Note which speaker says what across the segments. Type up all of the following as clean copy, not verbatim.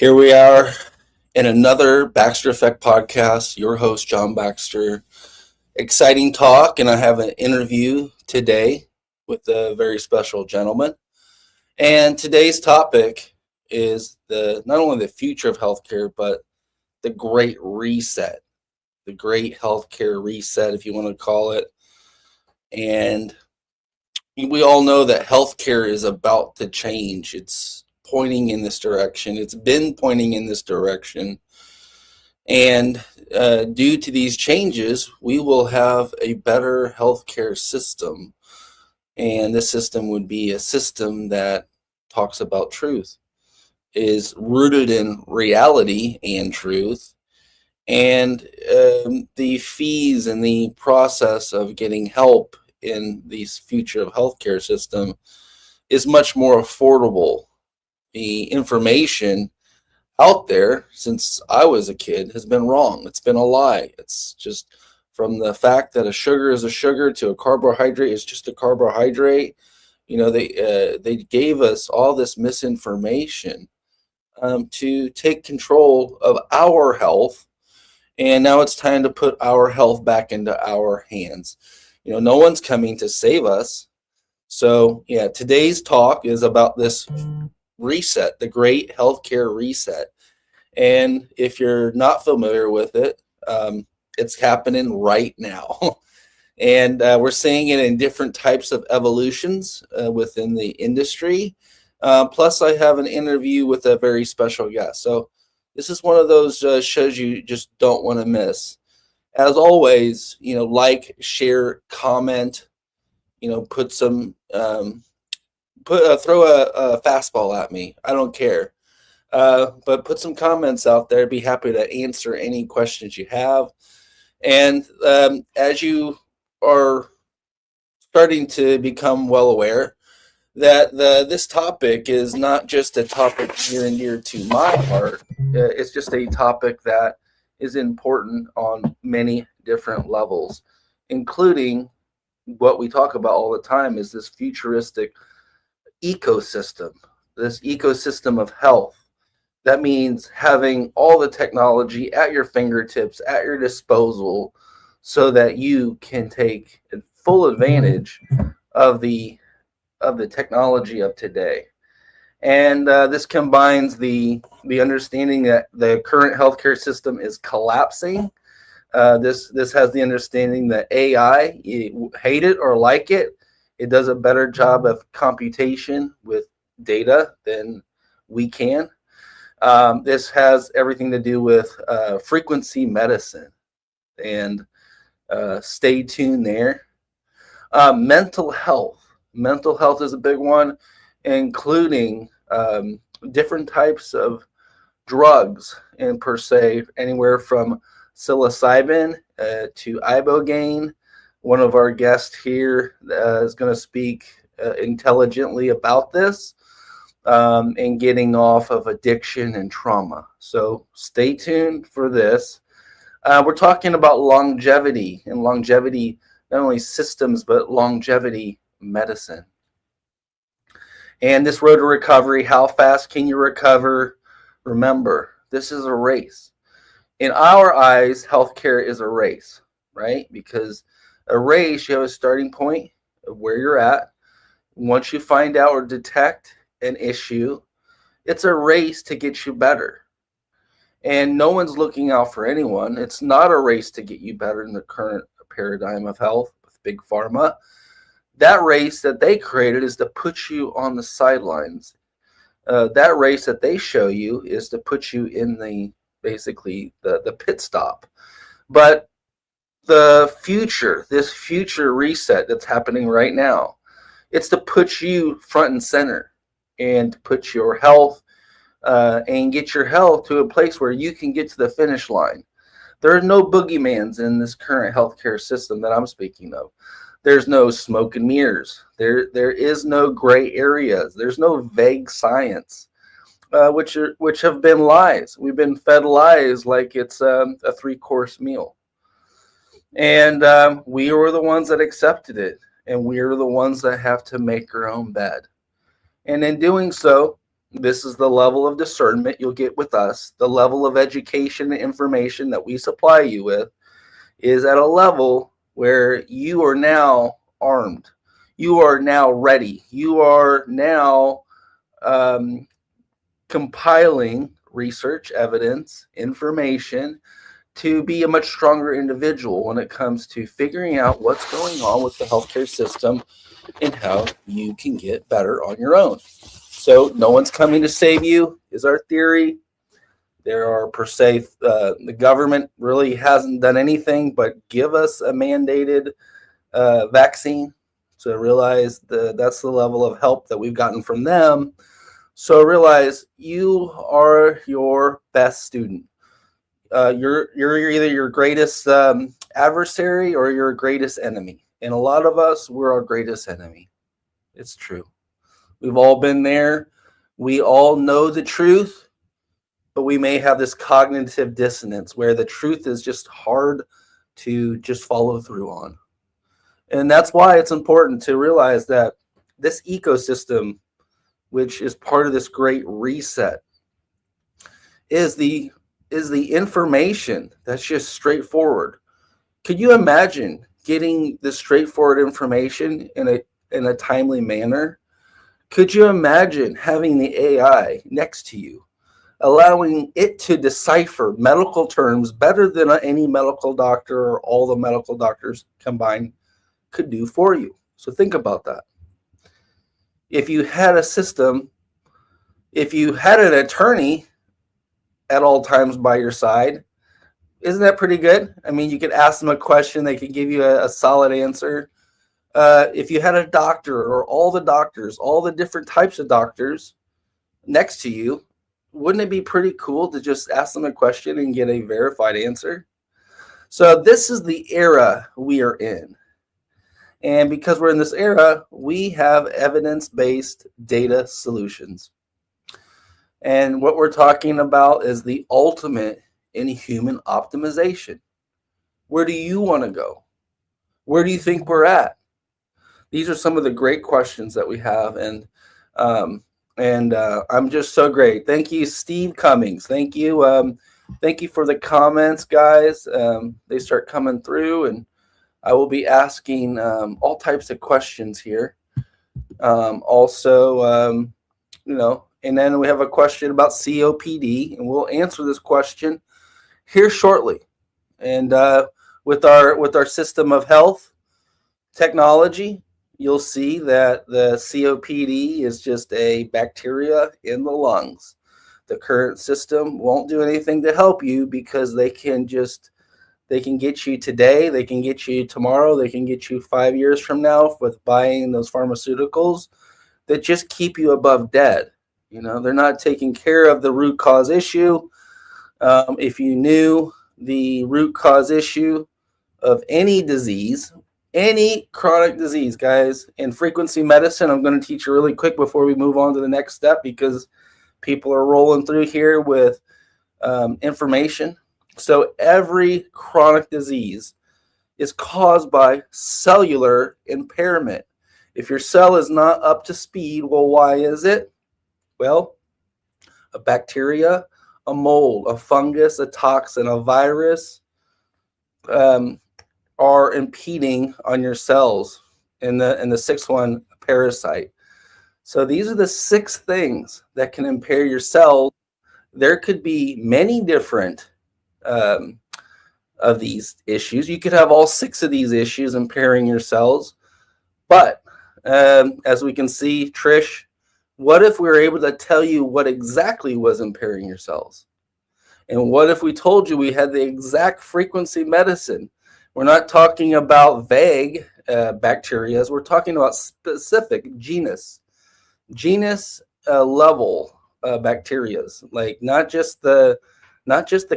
Speaker 1: Here we are in another Baxter Effect podcast. Your host, John Baxter. Exciting talk, and I have an interview today with a very special gentleman. And today's topic is not only the future of healthcare, but the Great Reset, the Great Healthcare Reset, if you want to call it. And we all know that healthcare is about to change. It's pointing in this direction. It's been pointing in this direction. And due to these changes, we will have a better healthcare system. And this system would be a system that talks about truth, is rooted in reality and truth. And the fees and the process of getting help in this future of healthcare system is much more affordable. The information out there since I was a kid has been wrong. It's been a lie. It's just from the fact that a sugar is a sugar to a carbohydrate is just a carbohydrate. They gave us all this misinformation to take control of our health, and now it's time to put our health back into our hands. No one's coming to save us. So, today's talk is about this reset, the Great Healthcare Reset. And if you're not familiar with it, it's happening right now. And we're seeing it in different types of evolutions within the industry. Plus, I have an interview with a very special guest. So this is one of those shows you just don't want to miss. As always, like, share, comment, put some, throw a fastball at me. I don't care. But put some comments out there. Be happy to answer any questions you have. And as you are starting to become well aware that this topic is not just a topic near and dear to my heart. It's just a topic that is important on many different levels, including what we talk about all the time is this futuristic ecosystem, this ecosystem of health. That means having all the technology at your fingertips, at your disposal, so that you can take full advantage of the technology of today. And this combines the understanding that the current healthcare system is collapsing. This has the understanding that AI, hate it or like it, it does a better job of computation with data than we can. This has everything to do with frequency medicine, and stay tuned there. Mental health. Mental health is a big one, including different types of drugs, and per se, anywhere from psilocybin to ibogaine. One of our guests here is going to speak intelligently about this. And getting off of addiction and trauma. So stay tuned for this. We're talking about longevity, and longevity, not only systems, but longevity medicine. And this road to recovery, how fast can you recover? Remember, this is a race. In our eyes, healthcare is a race, right? Because a race, you have a starting point of where you're at. Once you find out or detect an issue, it's a race to get you better. And no one's looking out for anyone. It's not a race to get you better in the current paradigm of health with Big Pharma. That race that they created is to put you on the sidelines. That race that they show you is to put you in the pit stop. But the future, this future reset that's happening right now, it's to put you front and center, and put your health and get your health to a place where you can get to the finish line. There are no boogeymans in this current healthcare system that I'm speaking of. There's no smoke and mirrors. There is no gray areas. There's no vague science, which have been lies. We've been fed lies like it's a 3-course meal. And we were the ones that accepted it, and we are the ones that have to make our own bed. And in doing so, This is the level of discernment you'll get with us. The level of education and information that we supply you with is at a level where you are now armed. You are now ready. You are now compiling research, evidence, information to be a much stronger individual when it comes to figuring out what's going on with the healthcare system and how you can get better on your own. So no one's coming to save you, is our theory. There are per se, the government really hasn't done anything but give us a mandated vaccine. So realize that's the level of help that we've gotten from them. So realize you are your best student. You're either your greatest adversary or your greatest enemy. And a lot of us, we're our greatest enemy. It's true. We've all been there. We all know the truth, but we may have this cognitive dissonance where the truth is just hard to just follow through on. And that's why it's important to realize that this ecosystem, which is part of this great reset, is the information that's just straightforward. Could you imagine getting this straightforward information in a timely manner? Could you imagine having the AI next to you, allowing it to decipher medical terms better than any medical doctor or all the medical doctors combined could do for you? So think about that. If you had a system, if you had an attorney at all times by your side, isn't that pretty good? I mean, you could ask them a question, they could give you a solid answer. If you had a doctor or all the doctors, all the different types of doctors next to you, wouldn't it be pretty cool to just ask them a question and get a verified answer? So this is the era we are in. And because we're in this era, we have evidence-based data solutions. And what we're talking about is the ultimate in human optimization. Where do you want to go? Where do you think we're at? These are some of the great questions that we have, and I'm just so great. Thank you, Steve Cummings. Thank you for the comments, guys. They start coming through, and I will be asking all types of questions here. And then we have a question about COPD, and we'll answer this question here shortly. And with our system of health technology, you'll see that the COPD is just a bacteria in the lungs. The current system won't do anything to help you because they can get you today, they can get you tomorrow, they can get you 5 years from now with buying those pharmaceuticals that just keep you above dead. You know, they're not taking care of the root cause issue. If you knew the root cause issue of any disease, any chronic disease, guys, in frequency medicine, I'm going to teach you really quick before we move on to the next step because people are rolling through here with information. So every chronic disease is caused by cellular impairment. If your cell is not up to speed, well, why is it? Well, a bacteria, a mold, a fungus, a toxin, a virus are impeding on your cells. And the sixth one, a parasite. So these are the 6 things that can impair your cells. There could be many different of these issues. You could have all 6 of these issues impairing your cells. But as we can see, Trish, what if we were able to tell you what exactly was impairing your cells? And what if we told you we had the exact frequency medicine? We're not talking about vague bacteria. We're talking about specific genus level bacteria, like not just the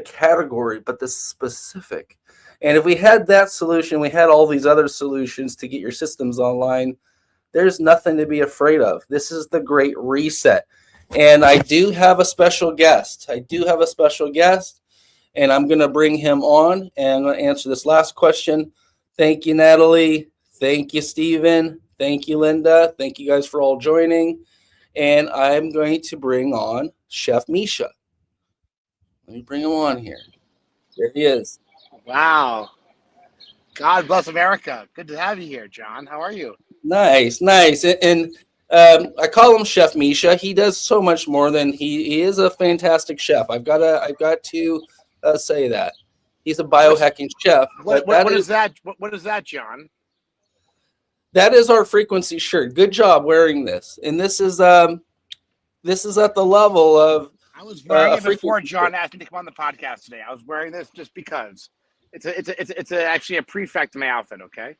Speaker 1: category, but the specific. And if we had that solution, we had all these other solutions to get your systems online, there's nothing to be afraid of. This is the great reset. And I do have a special guest. And I'm going to bring him on, and I'm going to answer this last question. Thank you, Natalie. Thank you, Stephen. Thank you, Linda. Thank you guys for all joining. and I'm going to bring on Chef Misha. Let me bring him on here. There he is.
Speaker 2: Wow. God bless America. Good to have you here, John. How are you?
Speaker 1: Nice, nice. And I call him Chef Misha. He does so much more than he is a fantastic chef. I've got to say that he's a
Speaker 2: What's
Speaker 1: biohacking chef. But
Speaker 2: what is that? What is that, John?
Speaker 1: that is our frequency shirt. Good job wearing this. And this is at the level of
Speaker 2: I was wearing
Speaker 1: a
Speaker 2: it before
Speaker 1: frequency shirt.
Speaker 2: John asked me to come on the podcast today. I was wearing this just because. Actually a prefect to my outfit. Okay.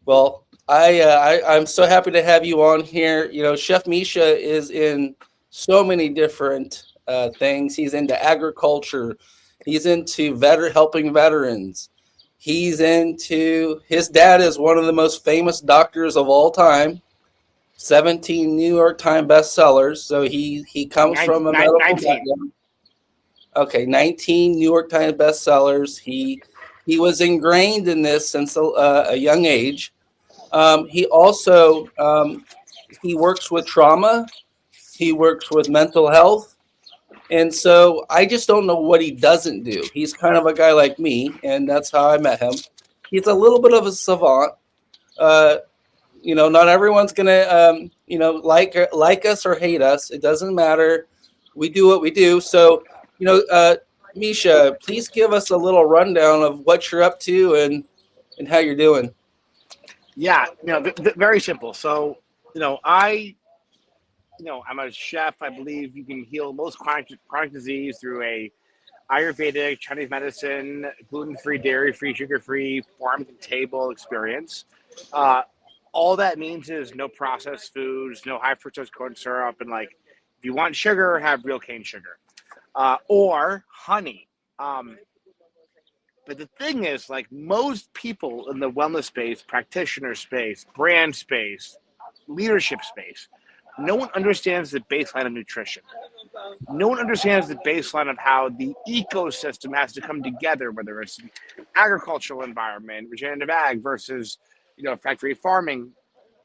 Speaker 1: Well, I'm so happy to have you on here. You know, Chef Misha is in so many different things. He's into agriculture. He's into helping veterans. He's into his dad is one of the most famous doctors of all time. 17 New York Times bestsellers. So he comes from a medical
Speaker 2: 19.
Speaker 1: background. Okay, 19 New York Times bestsellers. He was ingrained in this since a young age. He also he works with trauma. He works with mental health, and so I just don't know what he doesn't do. He's kind of a guy like me, and that's how I met him. He's a little bit of a savant. Uh, not everyone's gonna like us or hate us. It doesn't matter. We do what we do. So you know, uh, Misha, please give us a little rundown of what you're up to and how you're doing.
Speaker 2: Yeah. Very simple. So, I'm a chef. I believe you can heal most chronic disease through a Ayurvedic, Chinese medicine, gluten-free, dairy-free, sugar-free, farm to table experience. Uh, all that means is no processed foods, no high fructose corn syrup, and like if you want sugar, have real cane sugar or honey. Um, but the thing is, like most people in the wellness space, practitioner space, brand space, leadership space, no one understands the baseline of nutrition. No one understands the baseline of how the ecosystem has to come together, whether it's an agricultural environment, regenerative ag versus, factory farming.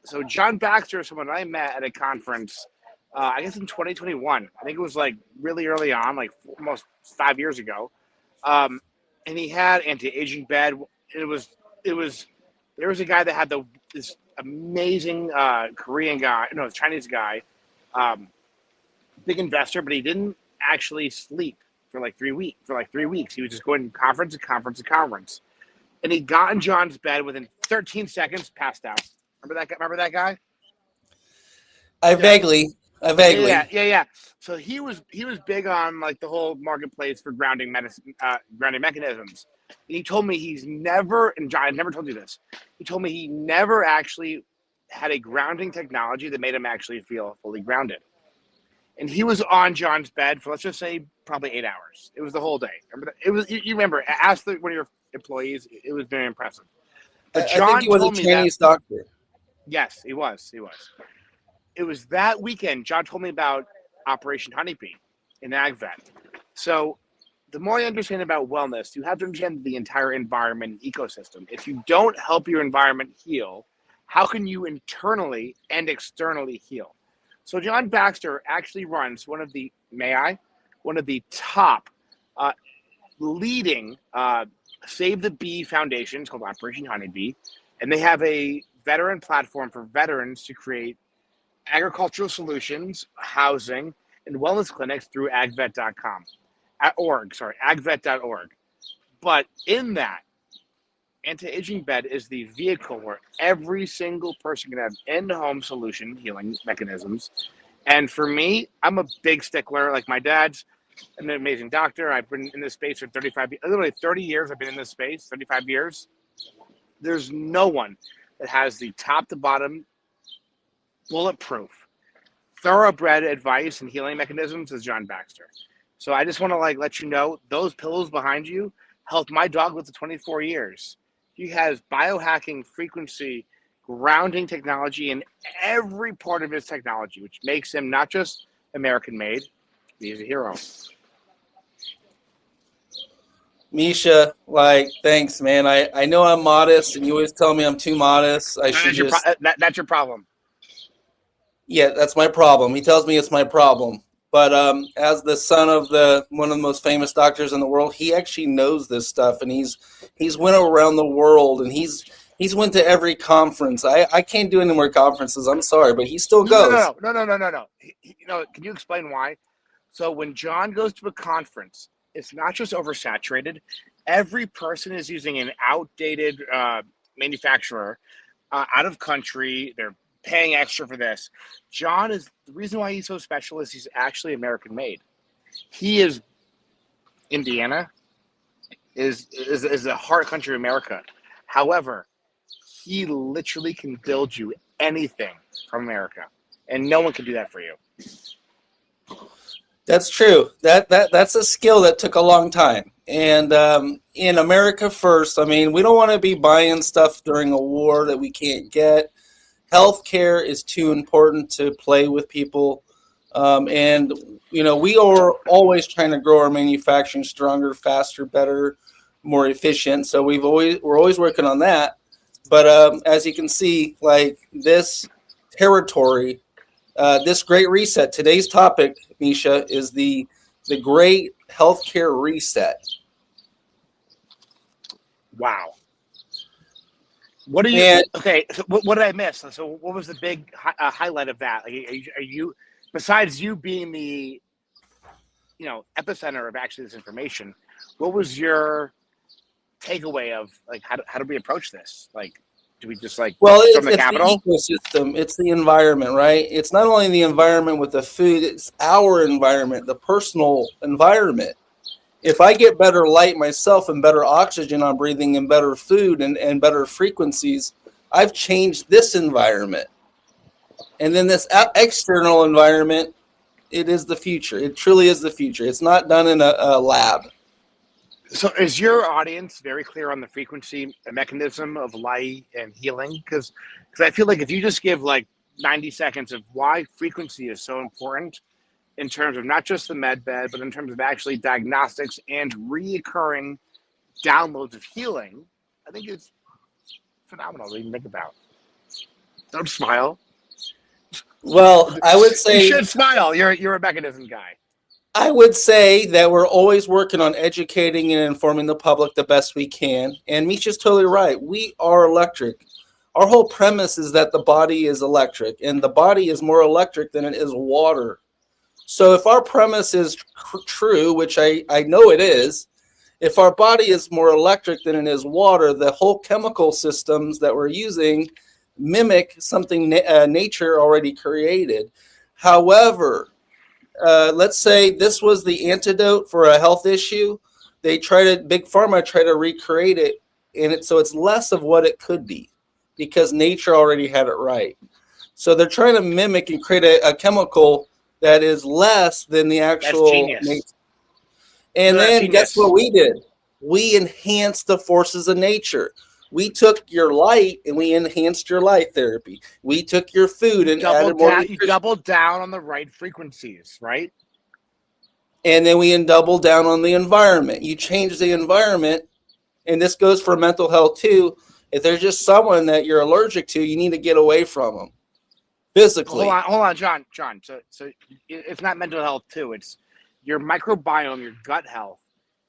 Speaker 2: So John Baxter is someone I met at a conference, I guess in 2021. I think it was like really early on, like almost 5 years ago. Um, and he had anti-aging bed. It was there was a guy that had this amazing Korean guy, no, Chinese guy, um, big investor, but he didn't actually sleep for like 3 weeks. For like 3 weeks, he was just going conference to conference to conference, and he got in John's bed within 13 seconds, passed out. Remember that guy? Remember that guy?
Speaker 1: I
Speaker 2: Yeah,
Speaker 1: vaguely, I
Speaker 2: yeah,
Speaker 1: vaguely.
Speaker 2: yeah, yeah. So he was big on like the whole marketplace for grounding medicine, grounding mechanisms. And he told me he's never, and John, I never told you this. He told me he never actually had a grounding technology that made him actually feel fully grounded. And he was on John's bed for let's just say probably 8 hours. It was the whole day. Remember that? It was you remember? Ask one of your employees. It was very impressive. But
Speaker 1: I think he
Speaker 2: John
Speaker 1: was a
Speaker 2: told me that
Speaker 1: Chinese doctor.
Speaker 2: yes, he was. He was. It was that weekend. John told me about Operation Honeybee in AgVet. So the more I understand about wellness, you have to understand the entire environment and ecosystem. If you don't help your environment heal, how can you internally and externally heal? So John Baxter actually runs one of the top uh, leading Save the Bee foundations called Operation Honeybee, and they have a veteran platform for veterans to create agricultural solutions, housing, and wellness clinics through agvet.com. Agvet.org. But in that, anti-aging bed is the vehicle where every single person can have in-home solution healing mechanisms. And for me, I'm a big stickler. Like my dad's an amazing doctor. I've been in this space for literally 30 years. I've been in this space, 35 years. There's no one that has the top to bottom bulletproof thoroughbred advice and healing mechanisms is John Baxter. So I just want to like let you know those pillows behind you helped my dog live to 24 years. He has biohacking frequency grounding technology in every part of his technology, which makes him not just American made, he's a hero.
Speaker 1: Misha, like, thanks, man. I know I'm modest, and you always tell me I'm too modest. I should just
Speaker 2: That's your problem.
Speaker 1: Yeah, that's my problem. He tells me it's my problem. But as the son of the one of the most famous doctors in the world, he actually knows this stuff, and he's went around the world, and he's went to every conference. I can't do any more conferences. I'm sorry, but he still
Speaker 2: No, no,
Speaker 1: goes.
Speaker 2: no, no, no, no, no, no. Can you explain why? So when John goes to a conference, it's not just oversaturated. Every person is using an outdated manufacturer out of country. They're paying extra for this. John is the reason why he's so special is he's actually American made. He is Indiana is the heart country of America. However, he literally can build you anything from America, and no one can do that for you.
Speaker 1: That's true. That's a skill that took a long time. And in America first, I mean, we don't want to be buying stuff during a war that we can't get. Healthcare is too important to play with people. And we are always trying to grow our manufacturing stronger, faster, better, more efficient. So we're always working on that. But as you can see, like this territory, this great reset. Today's topic, Misha, is the great healthcare reset.
Speaker 2: Wow. What are you?
Speaker 1: And
Speaker 2: Okay, so what did I miss? So what was the big highlight of that? Like, are you besides you being the epicenter of actually this information? What was your takeaway of like how do we approach this? Like, do we just like
Speaker 1: well,
Speaker 2: storm the
Speaker 1: it's the
Speaker 2: Capitol?
Speaker 1: ecosystem. It's the environment, right? It's not only the environment with the food. It's our environment, the personal environment. If I get better light myself and better oxygen I'm breathing and better food and better frequencies, I've changed this environment. And then this external environment, it is the future. It truly is the future. It's not done in a lab.
Speaker 2: So is your audience very clear on the frequency and mechanism of light and healing? Because I feel like if you just give like 90 seconds of why frequency is so important in terms of not just the med bed, but in terms of actually diagnostics and reoccurring downloads of healing, I think it's phenomenal to even think about. Don't smile.
Speaker 1: Well,
Speaker 2: You should smile. You're a mechanism guy.
Speaker 1: I would say that we're always working on educating and informing the public the best we can. And Misha's totally right. We are electric. Our whole premise is that the body is electric, and the body is more electric than it is water. So if our premise is true, which I know it is, if our body is more electric than it is water, the whole chemical systems that we're using mimic something nature already created. However, let's say this was the antidote for a health issue. Big pharma try to recreate it, so it's less of what it could be because nature already had it right. So they're trying to mimic and create a chemical that is less than the
Speaker 2: That's
Speaker 1: actual nature.
Speaker 2: genius.
Speaker 1: And
Speaker 2: No, that's
Speaker 1: then guess
Speaker 2: genius.
Speaker 1: what we did? We enhanced the forces of nature. We took your light and we enhanced your light therapy. We took your food and added more nutrition.
Speaker 2: You doubled down on the right frequencies, right?
Speaker 1: And then we double down on the environment. You change the environment, and this goes for mental health too. If there's just someone that you're allergic to, you need to get away from them physically.
Speaker 2: Hold on, John. So it's not mental health too. It's your microbiome, your gut health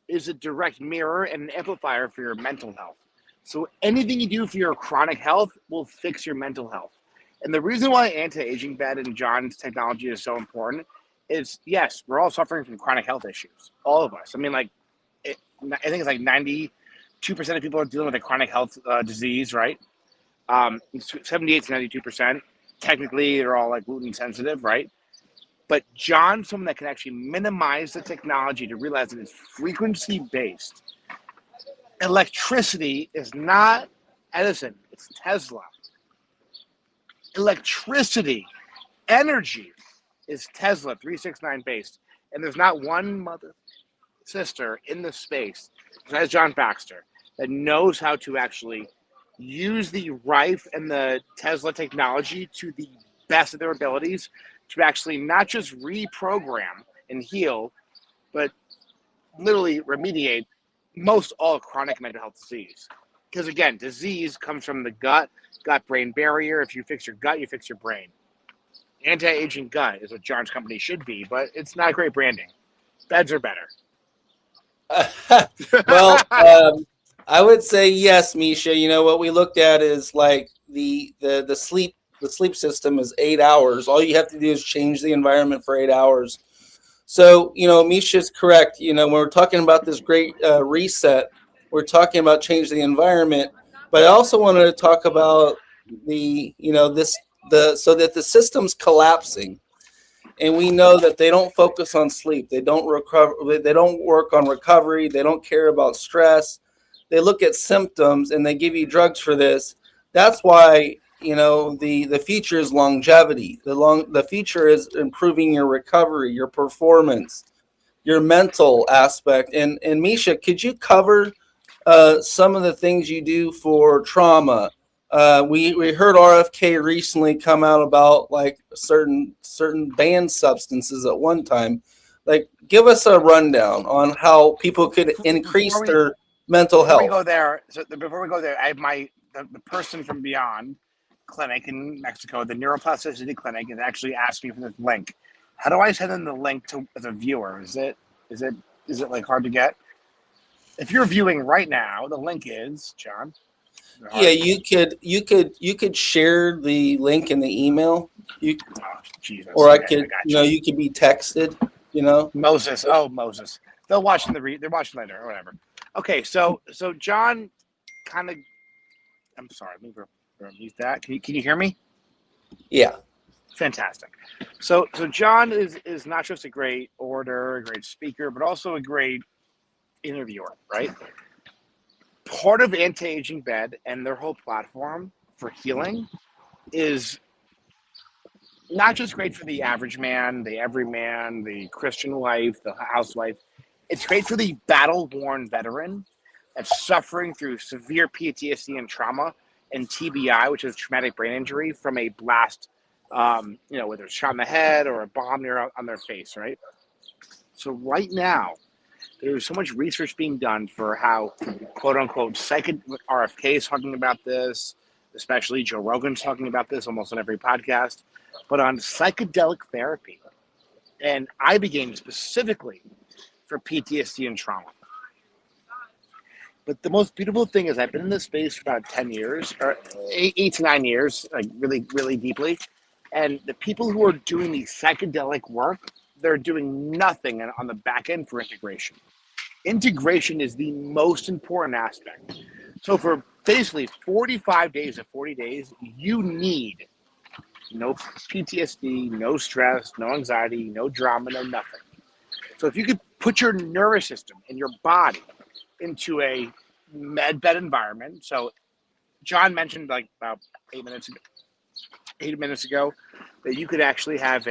Speaker 2: is a direct mirror and an amplifier for your mental health. So anything you do for your chronic health will fix your mental health. And the reason why anti-aging bed and John's technology is so important is yes, we're all suffering from chronic health issues, all of us. I mean, I think it's like 92% of people are dealing with a chronic health disease, right? 78 to 92%. Technically, they're all like gluten sensitive, right? But John's someone that can actually minimize the technology to realize that it's frequency based. Electricity is not Edison, it's Tesla. Electricity, energy is Tesla 369 based. And there's not one mother sister in the space, besides John Baxter, that knows how to actually use the Rife and the Tesla technology to the best of their abilities to actually not just reprogram and heal, but literally remediate most all chronic mental health disease. Because again, disease comes from the gut brain barrier. If you fix your gut, you fix your brain. anti-aging gut is what John's company should be, but it's not great branding. Beds are better.
Speaker 1: Well, I would say yes, Misha. You know what we looked at is like the sleep system is 8 hours. All you have to do is change the environment for 8 hours. So Misha's correct. When we're talking about this great reset, we're talking about change the environment. But I also wanted to talk about the so that the system's collapsing, and we know that they don't focus on sleep. They don't recover. They don't work on recovery. They don't care about stress. They look at symptoms and they give you drugs for this. That's why the future is longevity. The future is improving your recovery, your performance, your mental aspect. And Misha, could you cover some of the things you do for trauma? We heard RFK recently come out about like certain banned substances at one time. Like, give us a rundown on how people could increase their mental
Speaker 2: before we
Speaker 1: health.
Speaker 2: go there, before we go there, I have the person from Beyond clinic in Mexico, the neuroplasticity clinic, is actually asking for this link. How do I send them the link to as a viewer? Is it like hard to get? If you're viewing right now, the link is John.
Speaker 1: Yeah, you could share the link in the email.
Speaker 2: Oh, Jesus.
Speaker 1: Or I
Speaker 2: Okay,
Speaker 1: could,
Speaker 2: I got you.
Speaker 1: you could be texted.
Speaker 2: Moses. Oh, Moses. They're watching they're watching later or whatever. Okay, so John kind of. I'm sorry. Let me use that. Can you hear me?
Speaker 1: Yeah.
Speaker 2: Fantastic. So John is not just a great orator, a great speaker, but also a great interviewer, right? Part of Anti-Aging Bed and their whole platform for healing is not just great for the average man, the everyman, the Christian wife, the housewife. It's great for the battle-worn veteran that's suffering through severe PTSD and trauma and TBI, which is traumatic brain injury from a blast, whether it's shot in the head or a bomb near on their face, right? So right now, there's so much research being done for how, quote unquote, RFK is talking about this, especially Joe Rogan's talking about this almost on every podcast, but on psychedelic therapy and ibogaine specifically for PTSD and trauma. But the most beautiful thing is I've been in this space for about 10 years, or 8 to 9 years, like really, really deeply. And the people who are doing the psychedelic work, they're doing nothing on the back end for integration. Integration is the most important aspect. So for basically 45 days or 40 days, you need no PTSD, no stress, no anxiety, no drama, no nothing. So if you could put your nervous system and your body into a med bed environment. So John mentioned like about 8 minutes ago that you could actually have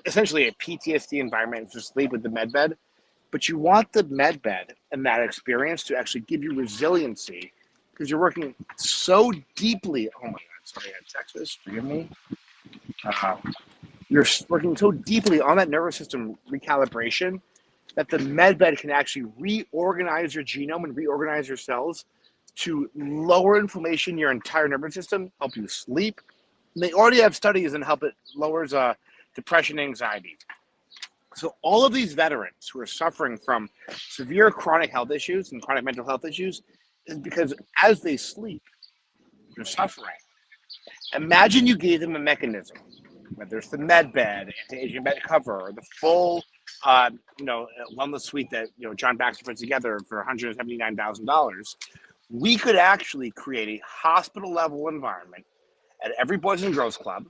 Speaker 2: essentially a PTSD environment to sleep with the med bed. But you want the med bed and that experience to actually give you resiliency because you're working so deeply. Oh my God, sorry, I had Texas. Forgive me. You're working so deeply on that nervous system recalibration that the med bed can actually reorganize your genome and reorganize your cells to lower inflammation in your entire nervous system, help you sleep. And they already have studies and help it lowers depression and anxiety. So all of these veterans who are suffering from severe chronic health issues and chronic mental health issues is because as they sleep, they're suffering. Imagine you gave them a mechanism, whether it's the med bed, anti-aging bed cover, or the full, wellness suite that John Baxter put together for $179,000. We could actually create a hospital-level environment at every Boys and Girls Club,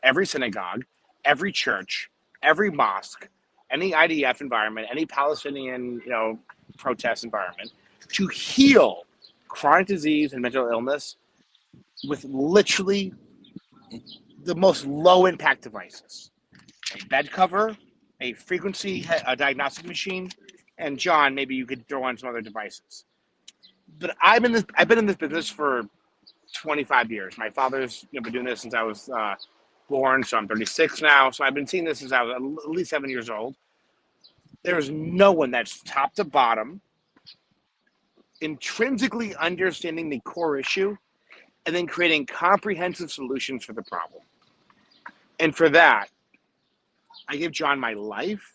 Speaker 2: every synagogue, every church, every mosque, any IDF environment, any Palestinian, protest environment, to heal chronic disease and mental illness with literally the most low-impact devices. A bed cover, a frequency a diagnostic machine, and John, maybe you could throw on some other devices. But I've been in this business for 25 years. My father's been doing this since I was born, so I'm 36 now. So I've been seeing this since I was at least 7 years old. There's no one that's top to bottom, intrinsically understanding the core issue, and then creating comprehensive solutions for the problem. And for that, I give John my life,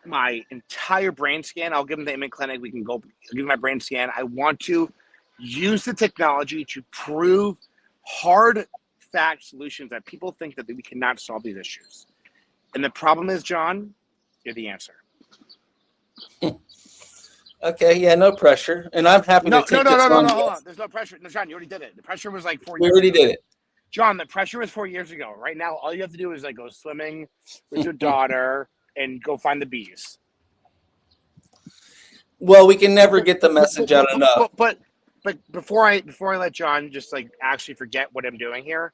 Speaker 2: my entire brain scan. I'll give him the image clinic. We can go. I'll give him my brain scan. I want to use the technology to prove hard fact solutions that people think that we cannot solve these issues. And the problem is, John, you're the answer.
Speaker 1: Okay, yeah, no pressure, and I'm happy to
Speaker 2: No, no,
Speaker 1: take
Speaker 2: no,
Speaker 1: this
Speaker 2: no, no,
Speaker 1: on.
Speaker 2: no. Hold on.
Speaker 1: Yes,
Speaker 2: There's no pressure. No, John, you already did it. The pressure was like 4
Speaker 1: we
Speaker 2: years
Speaker 1: already
Speaker 2: ago.
Speaker 1: did
Speaker 2: John, the pressure was 4 years ago. Right now, all you have to do is like go swimming with your
Speaker 1: it.
Speaker 2: daughter and go find the bees.
Speaker 1: Well, we can never
Speaker 2: But
Speaker 1: get the message out enough.
Speaker 2: but before I let John just like actually forget what I'm doing here,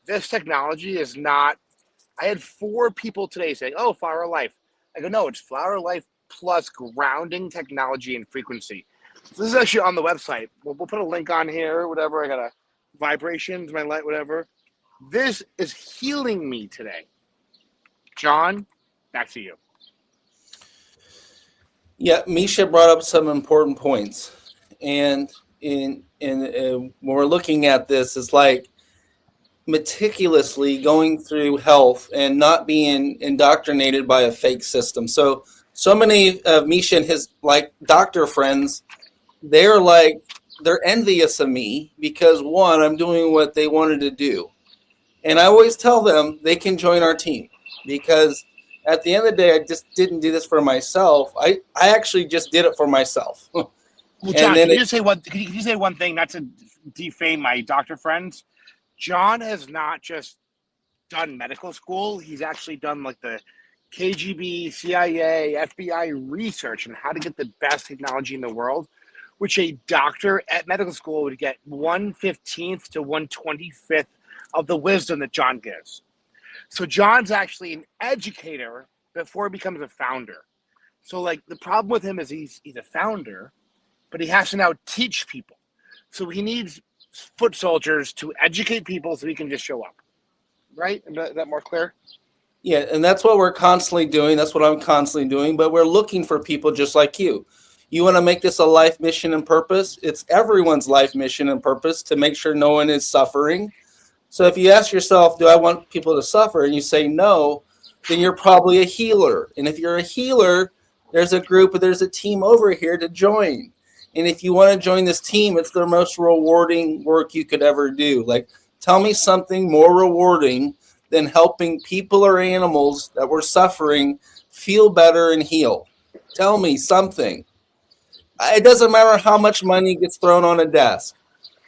Speaker 2: this technology is not. I had 4 people today saying, "Oh, Flower Life." I go, "No, it's Flower Life plus grounding technology and frequency." So this is actually on the website. We'll put a link on here, whatever. I got a vibrations, my light, whatever. This is healing me today. John, back to you.
Speaker 1: Yeah, Misha brought up some important points, and when we're looking at this, it's like meticulously going through health and not being indoctrinated by a fake system. So many of Misha and his like doctor friends, they're like they're envious of me because one, I'm doing what they wanted to do. And I always tell them they can join our team because at the end of the day, I just didn't do this for myself. I actually just did it for myself.
Speaker 2: Well,
Speaker 1: And
Speaker 2: John,
Speaker 1: then
Speaker 2: can you
Speaker 1: it,
Speaker 2: just say one? Can you say one thing, not to defame my doctor friends? John has not just done medical school; he's actually done like the KGB, CIA, FBI research on how to get the best technology in the world, which a doctor at medical school would get 1/15th to 1/25th of the wisdom that John gives. So John's actually an educator before he becomes a founder. So like the problem with him is he's a founder, but he has to now teach people. So he needs foot soldiers to educate people so he can just show up. Right? Is that more clear?
Speaker 1: yeah, and that's what we're constantly doing. That's what I'm constantly doing. But we're looking for people just like you. You want to make this a life mission and purpose? It's everyone's life mission and purpose to make sure no one is suffering. So if you ask yourself, do I want people to suffer? And you say no, then you're probably a healer. And if you're a healer, there's a group, there's a team over here to join. And if you want to join this team, it's the most rewarding work you could ever do. Like, tell me something more rewarding than helping people or animals that were suffering feel better and heal. Tell me something. It doesn't matter how much money gets thrown on a desk.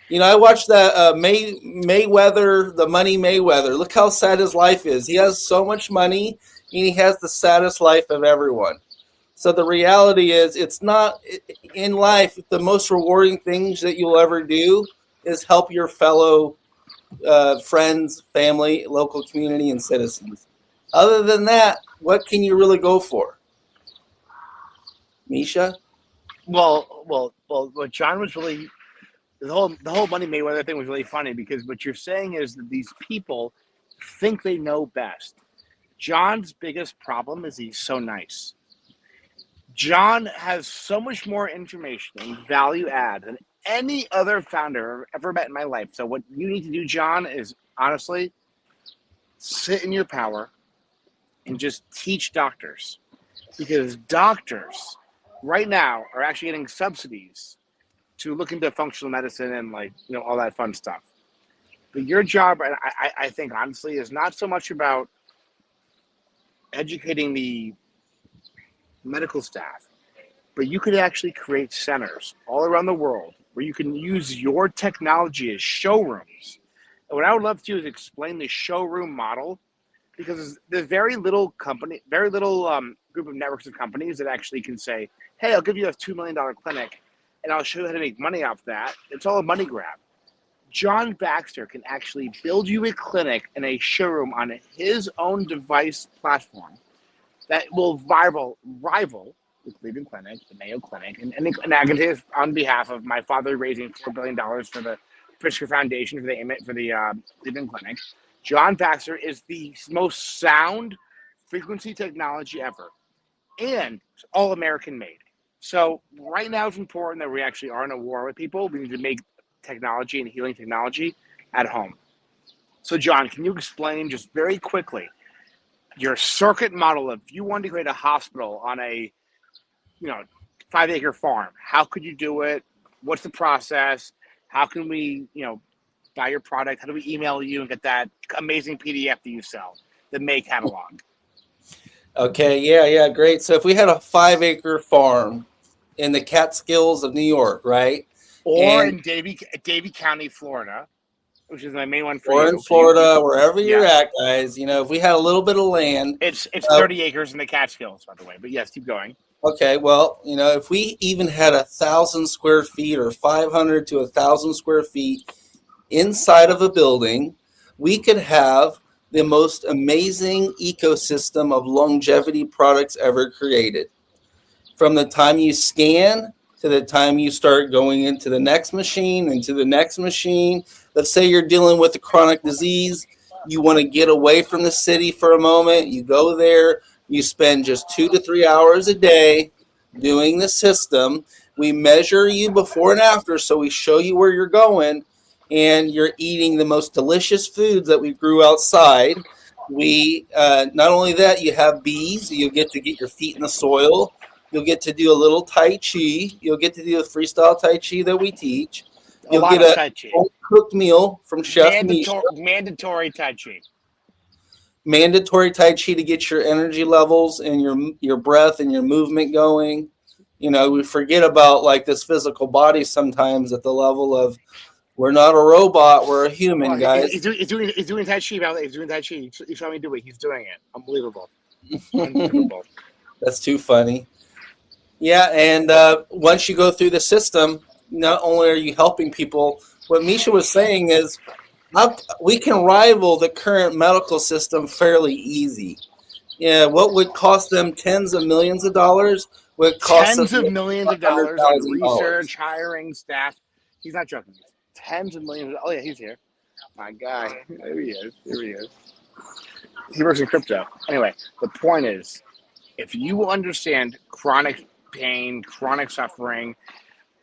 Speaker 1: You know, I watched that Mayweather, the Money Mayweather. Look how sad his life is. He has so much money, and he has the saddest life of everyone. So the reality is, it's not in life. The most rewarding things that you'll ever do is help your fellow friends, family, local community, and citizens. Other than that, what can you really go for, Misha?
Speaker 2: Well. What John was really the whole Money Mayweather thing was really funny because what you're saying is that these people think they know best. John's biggest problem is he's so nice. John has so much more information and value add than any other founder I've ever met in my life. So what you need to do, John, is honestly sit in your power and just teach doctors because doctors right now are actually getting subsidies to look into functional medicine and like all that fun stuff. But your job, I think honestly, is not so much about educating the medical staff, but you could actually create centers all around the world where you can use your technology as showrooms. And what I would love to do is explain the showroom model because there's very little group of networks of companies that actually can say, "Hey, I'll give you a $2 million clinic, and I'll show you how to make money off that." It's all a money grab. John Baxter can actually build you a clinic and a showroom on his own device platform that will rival the Cleveland Clinic, the Mayo Clinic, and I can say this on behalf of my father raising $4 billion for the Pritzker Foundation for the Cleveland Clinic. John Baxter is the most sound frequency technology ever, and it's all American made. So right now it's important that we actually are in a war with people. We need to make technology and healing technology at home. So, John, can you explain just very quickly your circuit model of if you wanted to create a hospital on a 5-acre farm? How could you do it? What's the process? How can we buy your product? How do we email you and get that amazing PDF that you sell, the May catalog?
Speaker 1: Okay, yeah, great. So if we had a 5-acre farm in the Catskills of New York, right?
Speaker 2: Or
Speaker 1: And
Speaker 2: in Davie County, Florida, which is my main one for
Speaker 1: or in
Speaker 2: you.
Speaker 1: Florida, wherever you're
Speaker 2: Yeah,
Speaker 1: at, guys, if we had a little bit of land,
Speaker 2: it's
Speaker 1: uh,
Speaker 2: 30 acres in the Catskills, by the way. But yes, keep going.
Speaker 1: okay, well, if we even had 1,000 square feet or 500 to 1,000 square feet inside of a building, we could have the most amazing ecosystem of longevity products ever created. From the time you scan to the time you start going into the next machine, into the next machine. Let's say you're dealing with a chronic disease. You want to get away from the city for a moment. You go there. You spend just 2 to 3 hours a day doing the system. We measure you before and after, so we show you where you're going, and you're eating the most delicious foods that we grew outside. We not only that, you have bees. You get to get your feet in the soil. You'll get to do a little Tai Chi. You'll get to do the freestyle Tai Chi that we teach.
Speaker 2: A
Speaker 1: You'll
Speaker 2: lot
Speaker 1: get
Speaker 2: of
Speaker 1: a
Speaker 2: Tai Chi.
Speaker 1: cooked meal from Chef Misha.
Speaker 2: Mandatory Tai Chi.
Speaker 1: Mandatory Tai Chi to get your energy levels and your breath and your movement going. We forget about like this physical body sometimes at the level of we're not a robot, we're a human, guys.
Speaker 2: He's doing Tai Chi, Valerie. He's doing Tai Chi. He saw me do it. He's doing it. Unbelievable. Unbelievable.
Speaker 1: That's too funny. Yeah, and once you go through the system, not only are you helping people, what Misha was saying is we can rival the current medical system fairly easy. Yeah, what would cost them tens of millions of dollars would cost
Speaker 2: Tens
Speaker 1: us
Speaker 2: of millions of dollars on research, hiring, staff. He's not joking. Tens of millions. Oh, yeah, he's here. My guy. There he is. He works in crypto. Anyway, the point is, if you understand chronic pain, chronic suffering,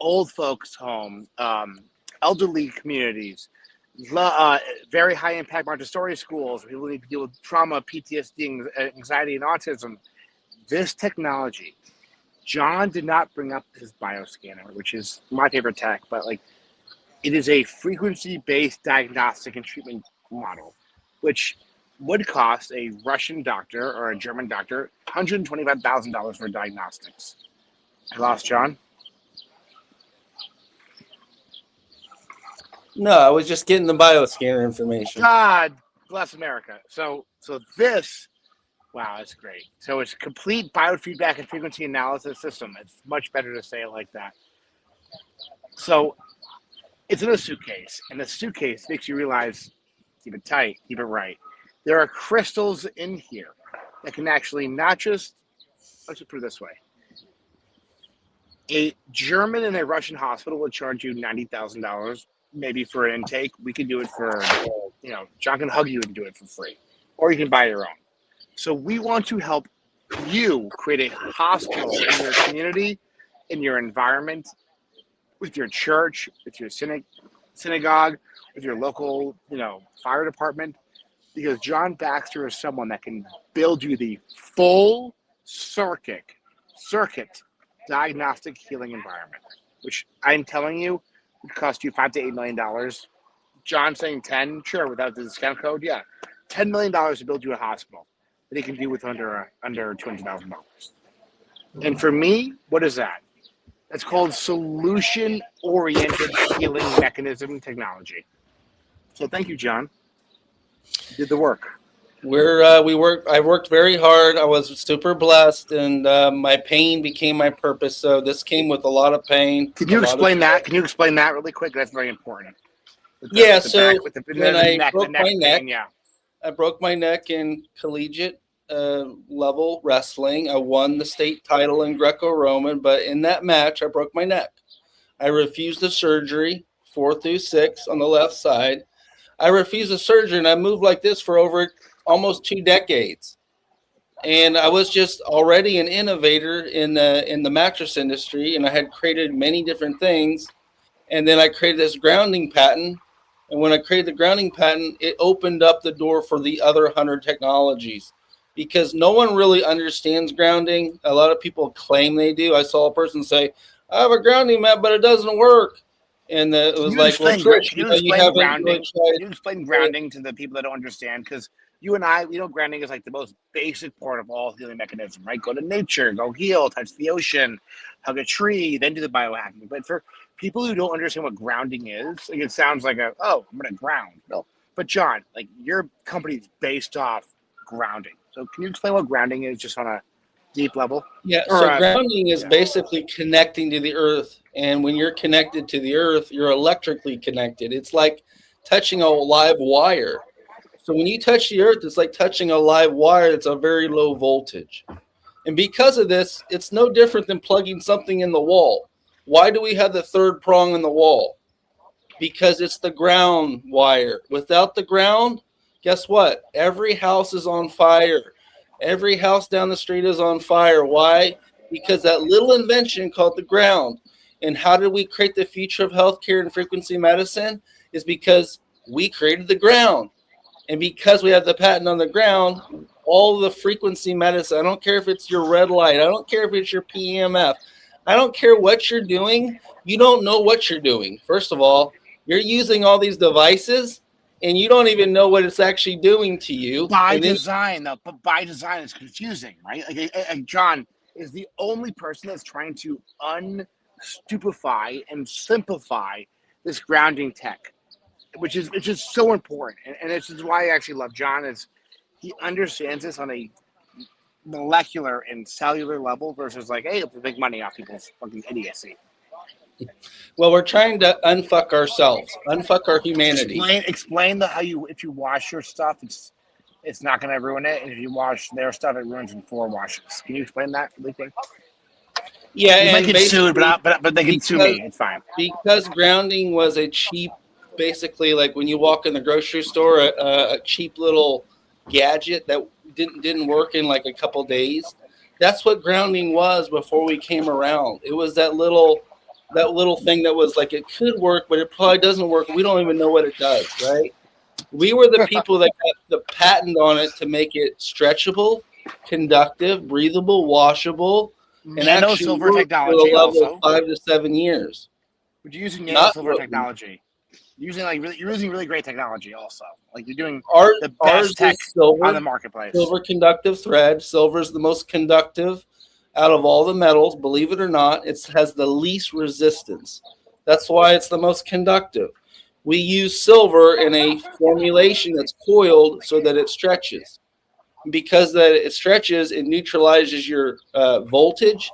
Speaker 2: old folks' home, elderly communities, very high impact Montessori schools, people who need to deal with trauma, PTSD, anxiety, and autism, this technology, John did not bring up his bioscanner, which is my favorite tech, but it is a frequency-based diagnostic and treatment model, which would cost a Russian doctor or a German doctor $125,000 for diagnostics. I lost John.
Speaker 1: No, I was just getting the bioscanner information.
Speaker 2: God bless America. So this, wow, that's great. So it's complete biofeedback and frequency analysis system. It's much better to say it like that. So it's in a suitcase, and the suitcase makes you realize, keep it tight, keep it right. There are crystals in here that can actually not just, let's just put it this way. A German and a Russian hospital would charge you $90,000 maybe for an intake. We can do it for, John can hug you and do it for free. Or you can buy your own. So we want to help you create a hospital in your community, in your environment, with your church, with your synagogue, with your local, fire department. Because John Baxter is someone that can build you the full circuit diagnostic healing environment, which I'm telling you would cost you $5 to $8 million. John saying 10, sure, without the discount code, yeah, $10 million to build you a hospital that he can do with under $200,000. And for me, what is that? That's called solution-oriented healing mechanism technology. So thank you, John. You did the work.
Speaker 1: I worked very hard. I was super blessed, and my pain became my purpose. So this came with a lot of pain.
Speaker 2: Can you explain that? Can you explain that really quick? That's very important.
Speaker 1: So when I broke my neck,
Speaker 2: yeah.
Speaker 1: I broke my neck in collegiate level wrestling. I won the state title in Greco-Roman, but in that match, I broke my neck. I refused the surgery, 4 through 6 on the left side. I refused the surgery, and I moved like this for over almost 2 decades. And I was just already an innovator in the mattress industry, and I had created many different things. And then I created this grounding patent And when I created the grounding patent, it opened up the door for the other 100 technologies because no one really understands grounding. A lot of people claim they do. I saw a person say, I have a grounding mat, but it doesn't work. And it was like, well, Trish,
Speaker 2: Can you
Speaker 1: you
Speaker 2: explain
Speaker 1: haven't really
Speaker 2: grounding?
Speaker 1: tried.
Speaker 2: Can you explain grounding to the people that don't understand? Because you and I, grounding is like the most basic part of all healing mechanism, right? Go to nature, go heal, touch the ocean, hug a tree, then do the biohacking. But for people who don't understand what grounding is, like it sounds like I'm gonna ground. No, but John, like your company's based off grounding. So can you explain what grounding is, just on a deep level?
Speaker 1: Yeah,
Speaker 2: Or
Speaker 1: so grounding is
Speaker 2: yeah.
Speaker 1: basically connecting to the earth. And when you're connected to the earth, you're electrically connected. It's like touching a live wire. So when you touch the earth, it's like touching a live wire that's a very low voltage. And because of this, it's no different than plugging something in the wall. Why do we have the third prong in the wall? Because it's the ground wire. Without the ground, guess what? Every house is on fire. Every house down the street is on fire. Why? Because that little invention called the ground. And how did we create the future of healthcare and frequency medicine? Is because we created the ground. And because we have the patent on the ground, all the frequency medicine, I don't care if it's your red light, I don't care if it's your PEMF, I don't care what you're doing, you don't know what you're doing. First of all, you're using all these devices and you don't even know what it's actually doing to you.
Speaker 2: By
Speaker 1: And then
Speaker 2: design, though, but by design, it's confusing, right? Like John is the only person that's trying to unstupefy and simplify this grounding tech, which is so important, and this is why I actually love John. Is he understands this on a molecular and cellular level versus like, hey, let's make money off people's fucking idiocy.
Speaker 1: well, we're trying to unfuck ourselves, unfuck our humanity.
Speaker 2: Explain the how you if you wash your stuff, it's not going to ruin it, and if you wash their stuff, it ruins in 4 washes. Can you explain that really quick?
Speaker 1: Yeah,
Speaker 2: We might
Speaker 1: and
Speaker 2: get sued,
Speaker 1: basically
Speaker 2: but they can sue
Speaker 1: because
Speaker 2: me. It's fine.
Speaker 1: because grounding was a cheap, basically like when you walk in the grocery store, a cheap little gadget that didn't work in like a couple days. That's what grounding was before we came around. It was that little thing that was like it could work, but it probably doesn't work. We don't even know what it does, right? We were the people that got the patent on it to make it stretchable, conductive, breathable, washable, and
Speaker 2: Nano
Speaker 1: actually
Speaker 2: silver
Speaker 1: work for the
Speaker 2: technology
Speaker 1: level of
Speaker 2: also.
Speaker 1: 5 to 7 years.
Speaker 2: Would you using nano
Speaker 1: Not
Speaker 2: silver
Speaker 1: what
Speaker 2: technology? You're using really great technology also. Like you're doing
Speaker 1: ours.
Speaker 2: the
Speaker 1: Ours
Speaker 2: best tech
Speaker 1: is
Speaker 2: on the
Speaker 1: silver,
Speaker 2: marketplace.
Speaker 1: silver conductive thread. Silver is the most conductive out of all the metals. Believe it or not, it has the least resistance. That's why it's the most conductive. We use silver in a formulation that's coiled so that it stretches. Because that it stretches, it neutralizes your voltage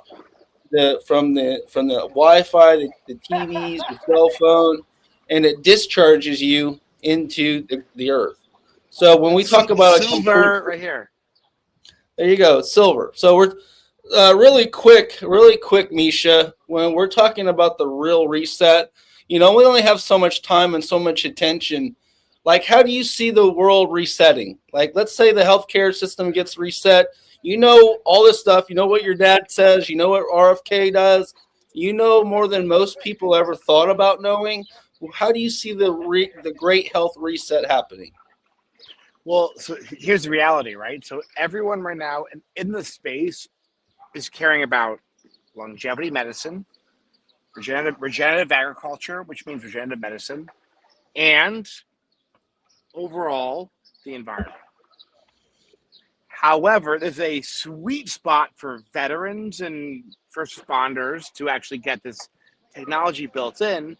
Speaker 1: from the Wi-Fi, the TVs, your cell phone, and it discharges you into the earth. So when we talk about a complete,
Speaker 2: Silver right here.
Speaker 1: there you go, silver. So we're really quick, Misha. When we're talking about the real reset, we only have so much time and so much attention. Like, how do you see the world resetting? Like, let's say the healthcare system gets reset. You know all this stuff. You know what your dad says. You know what RFK does. You know more than most people ever thought about knowing. How do you see the great health reset happening?
Speaker 2: Well, so here's the reality, right? So everyone right now in the space is caring about longevity medicine, regenerative agriculture, which means regenerative medicine, and overall the environment. However, there's a sweet spot for veterans and first responders to actually get this technology built in,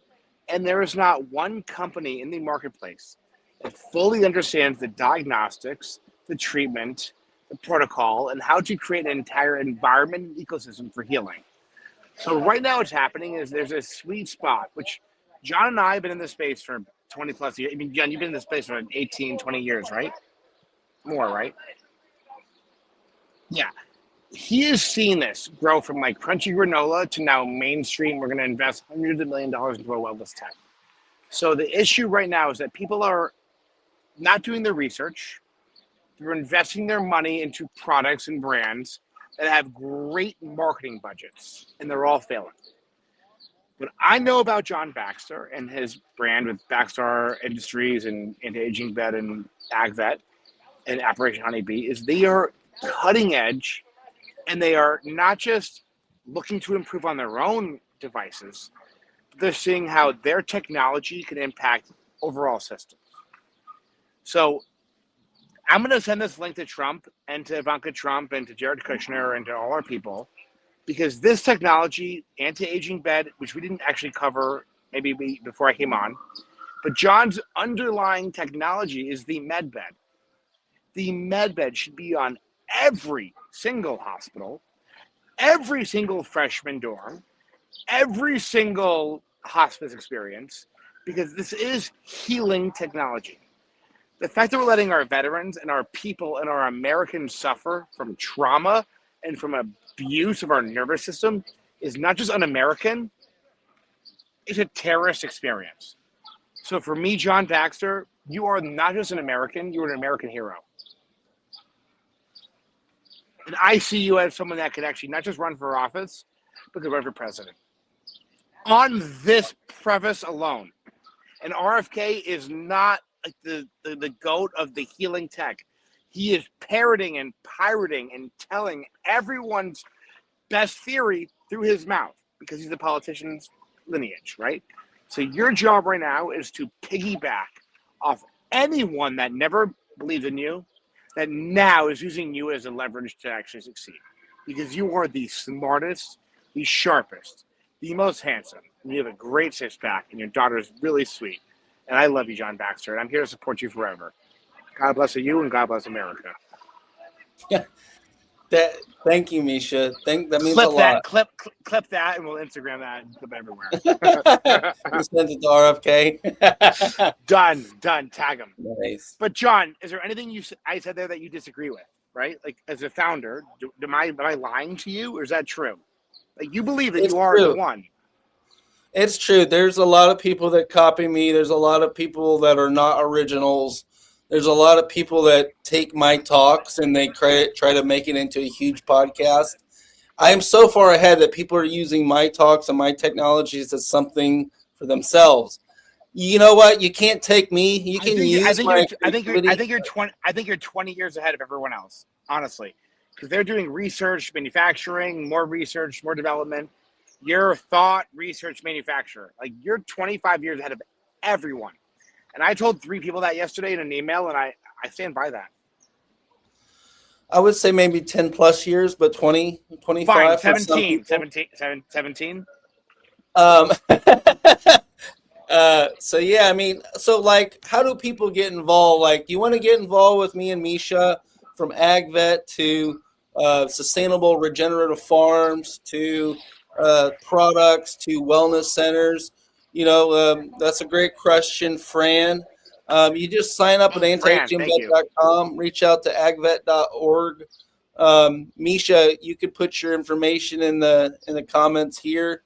Speaker 2: and there is not one company in the marketplace that fully understands the diagnostics, the treatment, the protocol, and how to create an entire environment and ecosystem for healing. So right now what's happening is there's a sweet spot, which John and I have been in this space for 20 plus years. I mean, John, you've been in this space for 18, 20 years, right? More, right? Yeah. He has seen this grow from like crunchy granola to now mainstream. We're going to invest hundreds of $1 millions into a wellness tech. So the issue right now is that people are not doing their research. They're investing their money into products and brands that have great marketing budgets, and they're all failing. What I know about John Baxter and his brand with Baxter Industries and Anti-Aging Bed and AgVet and Operation Honeybee is they are cutting edge, and they are not just looking to improve on their own devices, but they're seeing how their technology can impact overall systems. So I'm going to send this link to Trump and to Ivanka Trump and to Jared Kushner and to all our people, because this technology, anti-aging bed, which we didn't actually cover before I came on, but John's underlying technology is the med bed. The med bed should be on every single hospital, every single freshman dorm, every single hospice experience, because this is healing technology. The fact that we're letting our veterans and our people and our Americans suffer from trauma and from abuse of our nervous system is not just un-American, it's a terrorist experience. So for me, John Baxter, you are not just an American, you're an American hero. And I see you as someone that could actually not just run for office, but could run for president. On this preface alone, and RFK is not like the goat of the healing tech. He is parroting and pirating and telling everyone's best theory through his mouth because he's the politician's lineage, right? So your job right now is to piggyback off anyone that never believed in you, that now is using you as a leverage to actually succeed. Because you are the smartest, the sharpest, the most handsome. And you have a great six-pack, and your daughter is really sweet. And I love you, John Baxter, and I'm here to support you forever. God bless you, and God bless America.
Speaker 1: Yeah. Thank you, Misha. That means
Speaker 2: clip
Speaker 1: a lot.
Speaker 2: Clip that, and we'll Instagram that and clip everywhere.
Speaker 1: You sent it to RFK.
Speaker 2: Done. Tag him.
Speaker 1: Nice.
Speaker 2: But John, is there anything I said there that you disagree with? Right? Like as a founder, am I lying to you, or is that true? Like you believe that you are the one.
Speaker 1: It's true. There's a lot of people that copy me. There's a lot of people that are not originals. There's a lot of people that take my talks and they try to make it into a huge podcast. I am so far ahead that people are using my talks and my technologies as something for themselves. You know what? You can't take me. You can use my.
Speaker 2: I think you're 20 years ahead of everyone else, honestly, because they're doing research, manufacturing, more research, more development. You're thought, research, manufacturer. Like you're 25 years ahead of everyone. And I told 3 people that yesterday in an email, and I stand by that.
Speaker 1: I would say maybe 10 plus years, but 20, 25.
Speaker 2: Fine, 17.
Speaker 1: So yeah, I mean, so like, how do people get involved? Like, you want to get involved with me and Misha, from AgVet to sustainable regenerative farms to products to wellness centers. You know, that's a great question, Fran. You just sign up at antiagingbed.com, reach out to agvet.org. Misha, you could put your information in the comments here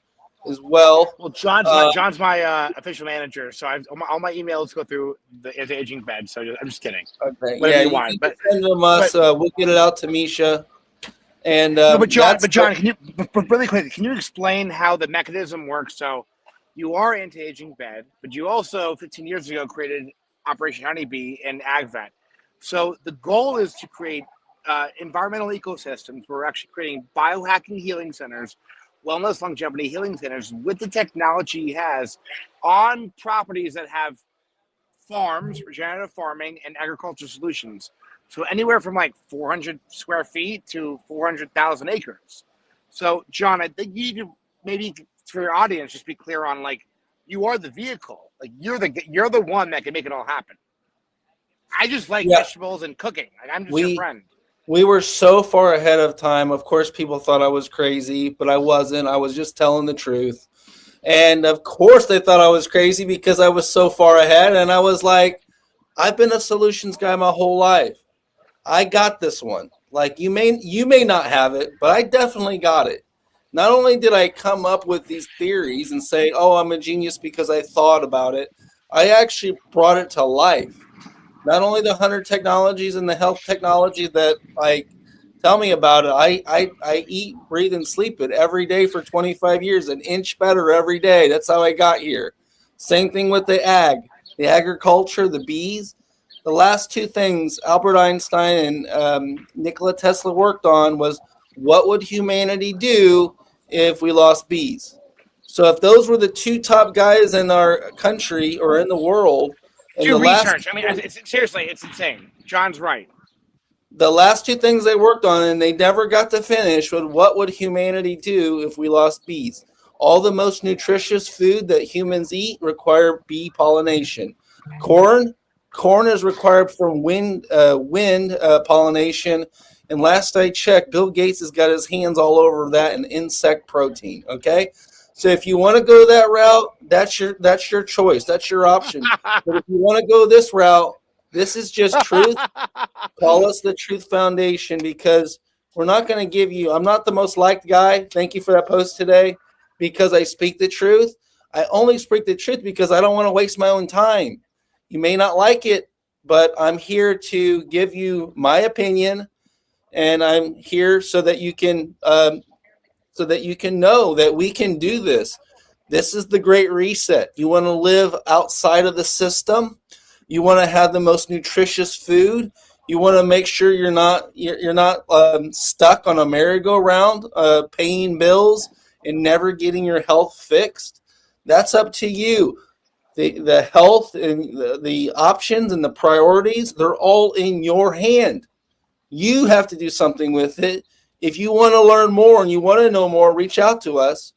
Speaker 1: as well.
Speaker 2: Well, John's my official manager, so all my emails go through the anti-aging bed. So I'm just kidding.
Speaker 1: Okay,
Speaker 2: whatever you want,
Speaker 1: but send them us. We'll get it out to Misha. And
Speaker 2: but John, can you really quick? Can you explain how the mechanism works? So, you are anti-aging bed, but you also 15 years ago created Operation Honeybee and AgVet. So the goal is to create environmental ecosystems. We're actually creating biohacking healing centers, wellness longevity healing centers with the technology he has on properties that have farms, regenerative farming, and agricultural solutions. So anywhere from like 400 square feet to 400,000 acres. So John, I think you need to maybe for your audience just be clear on like you are the vehicle, like you're the one that can make it all happen. I just like vegetables and cooking. Like I'm just your friend.
Speaker 1: We were so far ahead of time. Of course, people thought I was crazy, but I wasn't. I was just telling the truth. And of course, they thought I was crazy because I was so far ahead. And I was like, I've been a solutions guy my whole life. I got this one. Like you may not have it, but I definitely got it. Not only did I come up with these theories and say, oh, I'm a genius because I thought about it, I actually brought it to life. Not only the 100 technologies and the health technology that like Tell me about it. I eat, breathe, and sleep it every day for 25 years, an inch better every day. That's how I got here. Same thing with the agriculture, the bees. The last two things Albert Einstein and Nikola Tesla worked on was what would humanity do if we lost bees? So if those were the two top guys in our country or in the world, and
Speaker 2: Do research. I mean, seriously, it's insane. John's right.
Speaker 1: the last two things they worked on and they never got to finish was what would humanity do if we lost bees? All the most nutritious food that humans eat require bee pollination. Corn, corn is required from wind pollination. And last I checked, Bill Gates has got his hands all over that and insect protein. Okay, so if you want to go that route, that's your choice. That's your option. But if you want to go this route, this is just truth. Call us the Truth Foundation because we're not going to give you. I'm not the most liked guy. Thank you for that post today because I speak the truth. I only speak the truth because I don't want to waste my own time. You may not like it, but I'm here to give you my opinion, and I'm here so that you can know that we can do this. This is the Great Reset. You want to live outside of the system. You want to have the most nutritious food. You want to make sure you're not stuck on a merry-go-round, paying bills and never getting your health fixed. That's up to you. The health and the options and the priorities, they're all in your hand. You have to do something with it. If you want to learn more and you want to know more, reach out to us.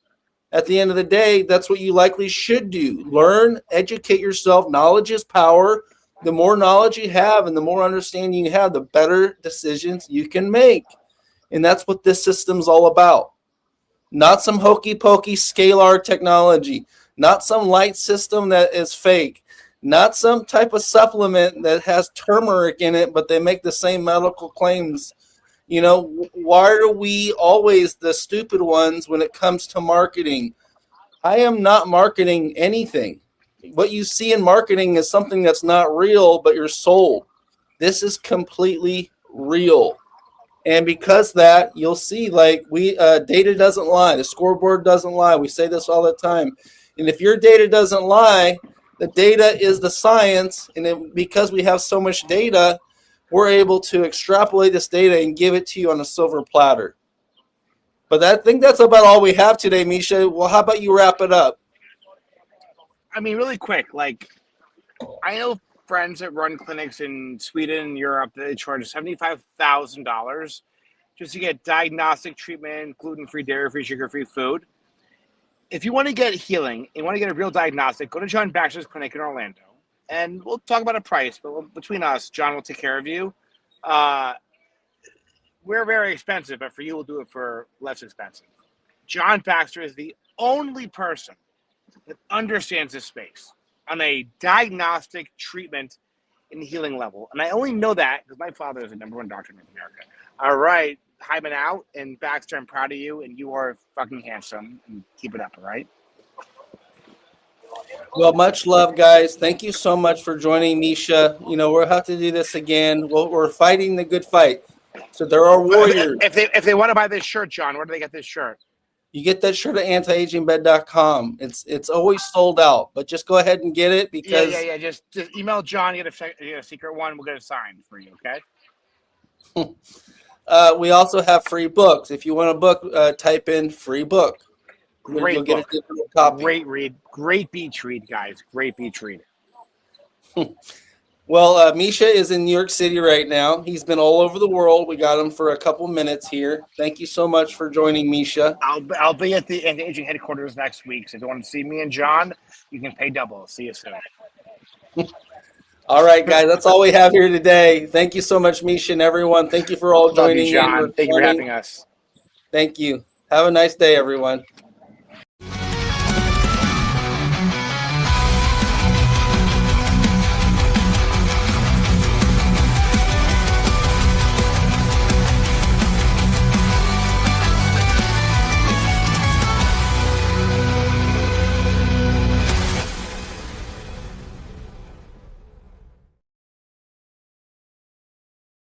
Speaker 1: At the end of the day, that's what you likely should do. Learn, educate yourself. Knowledge is power. The more knowledge you have and the more understanding you have, the better decisions you can make. And that's what this system's all about. Not some hokey pokey scalar technology, not some light system that is fake, not some type of supplement that has turmeric in it, but they make the same medical claims. You know, why are we always the stupid ones when it comes to marketing? I am not marketing anything. What you see in marketing is something that's not real, but you're sold. This is completely real. And because that, you'll see like data doesn't lie. The scoreboard doesn't lie. We say this all the time. And if your data doesn't lie, the data is the science. And because we have so much data, we're able to extrapolate this data and give it to you on a silver platter. But I think that's about all we have today, Misha. Well, how about you wrap it up?
Speaker 2: I mean, really quick, like, I know friends that run clinics in Sweden and Europe that they charge $75,000 just to get diagnostic treatment, gluten-free, dairy-free, sugar-free food. If you want to get healing and want to get a real diagnostic, go to John Baxter's clinic in Orlando. And we'll talk about a price, but between us, John will take care of you. We're very expensive, but for you, we'll do it for less expensive. John Baxter is the only person that understands this space on a diagnostic, treatment, and healing level. And I only know that because my father is the #1 doctor in North America. All right, Hyman out. And Baxter, I'm proud of you, and you are fucking handsome. And keep it up, all right?
Speaker 1: Well, much love, guys. Thank you so much for joining, Misha. You know, we'll have to do this again. We're fighting the good fight. So there are warriors.
Speaker 2: If they want to buy this shirt, John, where do they get this shirt?
Speaker 1: You get that shirt at antiagingbed.com. It's always sold out, but just go ahead and get it because
Speaker 2: yeah. Just email John. You get a secret one. We'll get it signed for you. Okay.
Speaker 1: We also have free books. If you want a book, type in free book.
Speaker 2: Great
Speaker 1: You'll
Speaker 2: book.
Speaker 1: Get a digital copy.
Speaker 2: Great read. Great beach read, guys. Great beach read.
Speaker 1: Well, Misha is in New York City right now. He's been all over the world. We got him for a couple minutes here. Thank you so much for joining, Misha.
Speaker 2: I'll be at the aging headquarters next week. So if you want to see me and John, you can pay double. See you soon.
Speaker 1: All right, guys. That's all we have here today. Thank you so much, Misha and everyone. Thank you for all joining.
Speaker 2: Love you, John. Thank you for having us.
Speaker 1: Thank you. Have a nice day, everyone.